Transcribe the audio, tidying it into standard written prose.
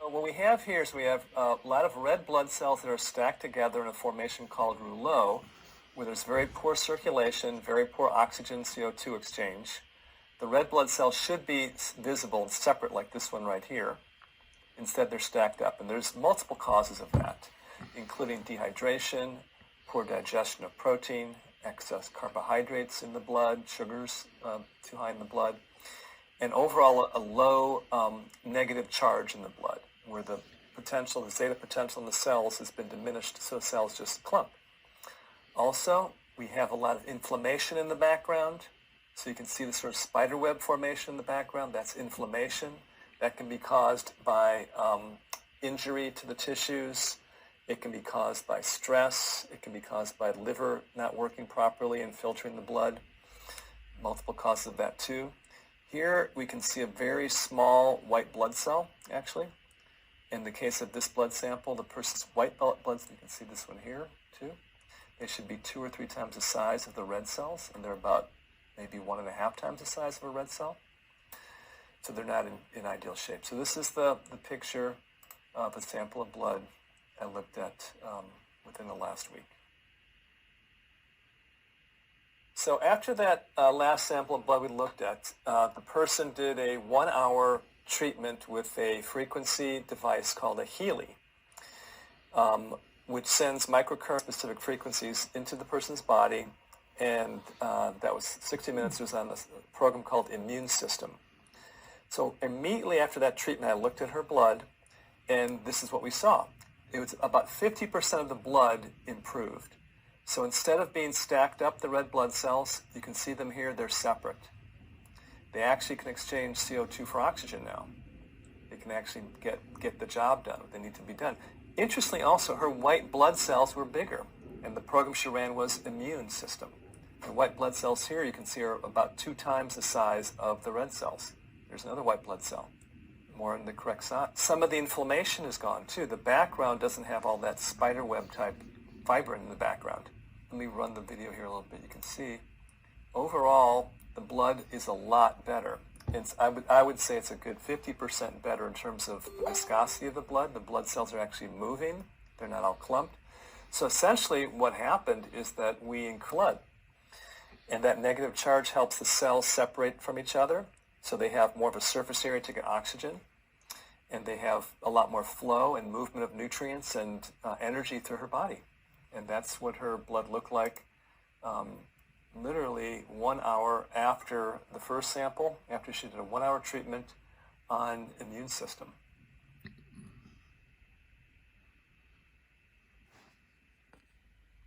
What we have here is we have a lot of red blood cells that are stacked together in a formation called rouleau, where there's very poor circulation, very poor oxygen CO2 exchange. The red blood cells should be visible and separate like this one right here. Instead, they're stacked up. And there's multiple causes of that, including dehydration, poor digestion of protein, excess carbohydrates in the blood, sugars too high in the blood, and overall a low negative charge in the blood, where the potential, the zeta potential in the cells has been diminished, so the cells just clump. Also, we have a lot of inflammation in the background. So you can see the sort of spider web formation in the background. That's inflammation. That can be caused by injury to the tissues. It can be caused by stress. It can be caused by liver not working properly and filtering the blood. Multiple causes of that too. Here we can see a very small white blood cell, actually. In the case of this blood sample, the person's white blood cells, you can see this one here too. They should be 2 or 3 times the size of the red cells, and they're about maybe 1.5 times the size of a red cell. So they're not in ideal shape. So this is the picture of a sample of blood I looked at within the last week. So after that last sample of blood we looked at, the person did a 1-hour treatment with a frequency device called a Healy, which sends microcurrent-specific frequencies into the person's body. And that was 60 minutes. It was on a program called Immune System. So immediately after that treatment, I looked at her blood, and this is what we saw. It was about 50% of the blood improved. So instead of being stacked up, the red blood cells, you can see them here, they're separate. They actually can exchange CO2 for oxygen now. They can actually get the job done, what they need to be done. Interestingly also, her white blood cells were bigger, and the program she ran was Immune System. The white blood cells here, you can see, are about 2 times the size of the red cells. There's another white blood cell, more in the correct size. Some of the inflammation is gone too. The background doesn't have all that spider web type fibrin in the background. Let me run the video here a little bit. You can see, overall, the blood is a lot better. I would say it's a good 50% better in terms of the viscosity of the blood. The blood cells are actually moving. They're not all clumped. So essentially what happened is that we increased blood. And that negative charge helps the cells separate from each other, so they have more of a surface area to get oxygen, and they have a lot more flow and movement of nutrients and energy through her body. And that's what her blood looked like literally 1 hour after the first sample, after she did a 1-hour treatment on Immune System.